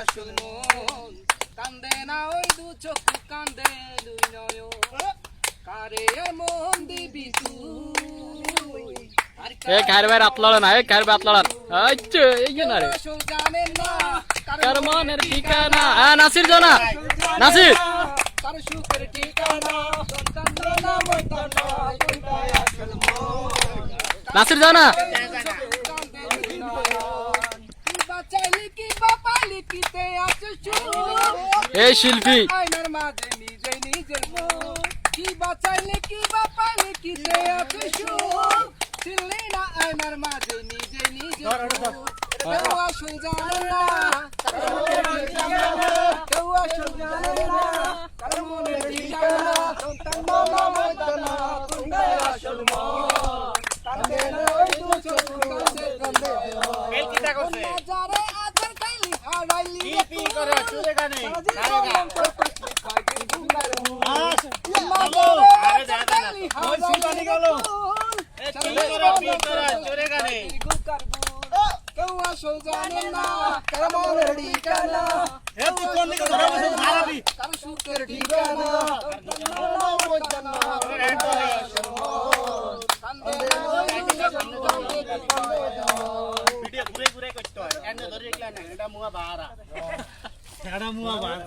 আসল মন কান্দে না ওই দু চোখ কান্দে দুই নয়ন কারে মন দিবি তুই এ খায়ের ভাই রাত লড়ে না, এ খায়ের ভাই রাত লড়ান। আচ্ছা এই যে না রে আসল জানেন না কার মনের ঠিকানা। হ্যাঁ নাসির জানা, নাসির কার সুখের ঠিকানা কান্দে না মইতা না কোনটাই আসল মন নাসির জানা। এই শিল্পী আয়নার মাঝে নিজে নিজের কি বাঁচাইলে কি বাপাইলে কি আছে সুখ ছিললি না আয়নার মাঝে নিজে নিজের কেউ আসল জানে না কেউ আসল জানে না কার মনের ঠিকানা সন্তান মামা মইতা না কোনটাই আসল মন কান্দে না ওই দু চোখ কান্দে কান্দে এই কিটা করছে যারে আজার খাইলি হারাইলি কি করে চলে গানে আরে দাদা না ওই শিবানি গেল এ কি করে চলে গানে কেউ আসল জানে না কার মনের ঠিকানা এ তুই কোন দিকে ধরে বসে মারাবি কার সুখের ঠিকানা ভিডিও ঘুরে ঘুরে করতে হয় এনে ধরে রাখলা না এটা মুয়া বাহারা এটা মুয়া বাহারা